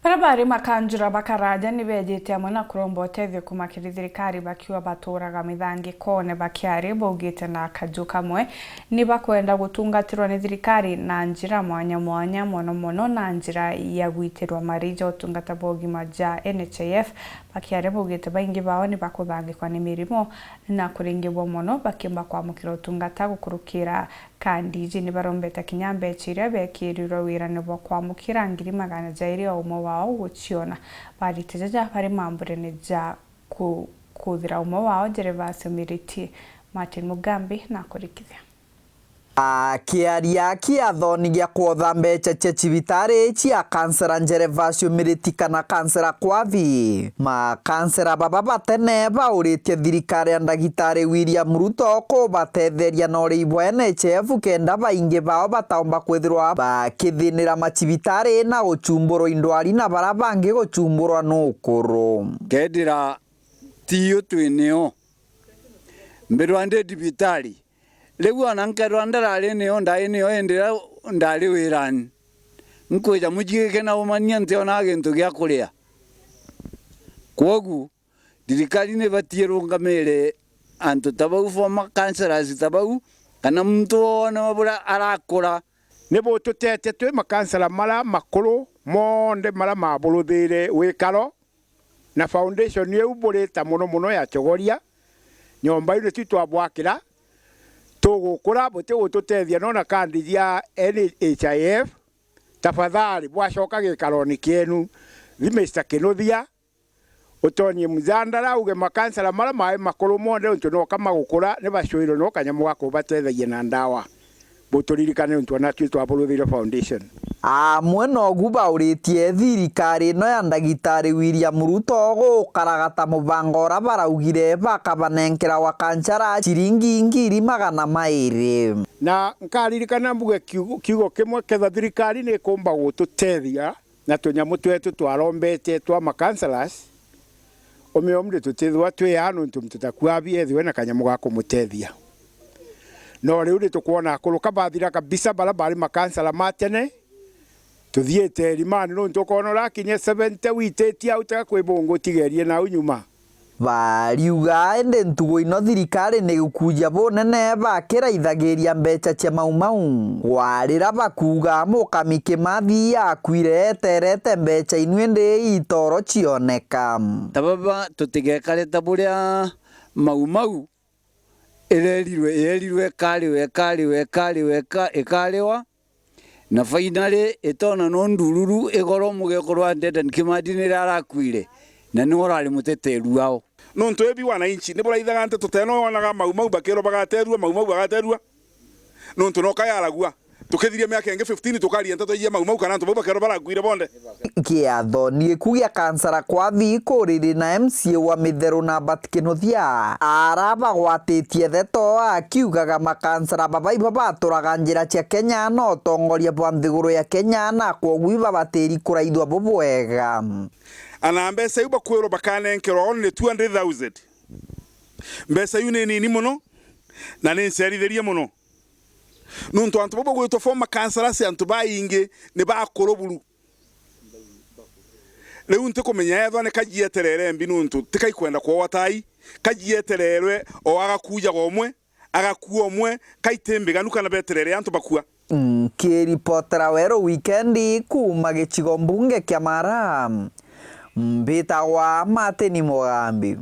Barabara makanjura bakaraja nibejete amwe na kuromba ũteithio kumakĩra thirikari bakiwa batũraga mĩthangĩko-inĩ bakiaria baugĩte na kanjũ kamwe nĩ bakwenda gũtungatĩrwo nĩ thirikari na njĩra mwanya mwanya mũno na njĩra ya gwĩtĩrwo marĩja ũtungata bwa ũgima ja NHIF bakiaria baugĩte baingĩ bao nĩ bakũthangĩkwo nĩ mĩrimũ na kũringĩrwo mũno bakĩmba kwamũkĩra ũtungata gũkũrũkĩra kandi ici nĩ barombete kinya mbeca iria bekĩrirwo wĩra nĩguo kwamũkĩra ngiri magana jairĩ o ũmwe wao gũciona bariteja bari mambũre-inĩ ja kũthĩra ũmwe wao Gervasio Mĩrĩti. Martin Mugambi na kũrĩkithia Kĩaria kĩathoni gĩa kuotha mbeca cia cibitarĩ cia kansera Gervasio Mĩrĩti kana kansera Kwavi makansera baba batene baũrĩtie thirikari ya ndagĩtarĩ William Ruto kũbatetheria na ũrĩhi bwa NHIF kenda baingĩ bao bataomba kwithirwa bakĩthĩnĩra macibitarĩ na gũchumbũrwo indwari na bara bangĩ gũchumbũrwa n'ũkũrũ kendira tiyo twineo mbirwande dibitari lewu anankerwa ndarari neo ndai neo endera ndari wirani nkwija mujike na umania nteo na gento gya kuria kwogu thirikari ne batierungamire antu tabau former councillors tabau kana muntu ona mabura arakura nebo tutete twe makansela mara makuru monde mara mabuluthire wikaro na foundation ye uburita muno ya chogoria nyomba ine twabwakira tugukura bote gututethia nona kandi ya NHIF tafadhali bwacoka gikaroni kienu Mr. Kĩnuthia utonie muzandara uge makansela mara mai makuru monde untu no kama gukura ne bacwiro no kanyamu gako batethagia na ndawa boturirikane untu na twabuluthire foundation amwe nogu baũrĩtie thirikari no ya ndagĩtarĩ William Ruto gũkaragata mũbango ũrĩa baraugire bakabanenkera wa kansera ciringi ngiri magana maĩrĩ na nkaririkana mbuge kiugo kimwe ketha thirikari nĩ kũmba gũtũtethia na tũnyamũ twetu twarombete twa makanselas ũmĩomire tũtethwa twĩhana untu tũtakwabie thwe na kanyamũ ga kũmũtethia no rĩu nĩ tũkuona kũrũka bathira kabisa bara bari makansela matene tuthiete rimani no ntukona rakinye 70 witetia utaka kwibongo tigerie na unyuma bariuga ende ntugo ino thirikari nĩ gũkũja bonene bakĩraithagiria mbeca cia mau warĩra bakuga mũkami Kĩmathi akwire eterete mbeca inuende itoro cioneka tababa tutigekare taburia mau ererirwe ekariwa na finally etona no ndururu egoro mugekorwa Dedan Kimathi nĩ arakwire na nĩ orari muteteru wao no ntoebi wananchi nĩ buraithaga ante tuteno onaga mau bakero bagaterua mau bagaterua no ntono kayaragua tukithirie miaka ingi 15 tukaria nteto ye mau kana ntobo bakero barakwire bonde kĩathoni gĩkugia kansera Kwavi kũrĩrĩ na MCA wa Mĩtheru na Kĩnuthia arabagwatĩtie theto akiugaga makansera babaiba batũraga njĩra cia Kenya no tongoria bwa nthigũrũ ya Kenya na kwoguo babatĩri kũraithwa bubwega ana mbeca iba kwero bakanenkerwa only 200,000 mbeca yu nĩ nini muno na nĩ ncerithĩrie muno nuntu antu bobo gwito former councillors antu baingi ne bakoroburu leo nte komenya yatho ne kagieterere mbi nuntu tikaikwenda kwa watai kagietererwe o agakuja gomwe agakuo omwe kaitembe nuka na beterere antu bakua kĩripotera wero weekend kuma gĩcigo mbunge kĩa Mara mbĩtagwa Martin Mugambi.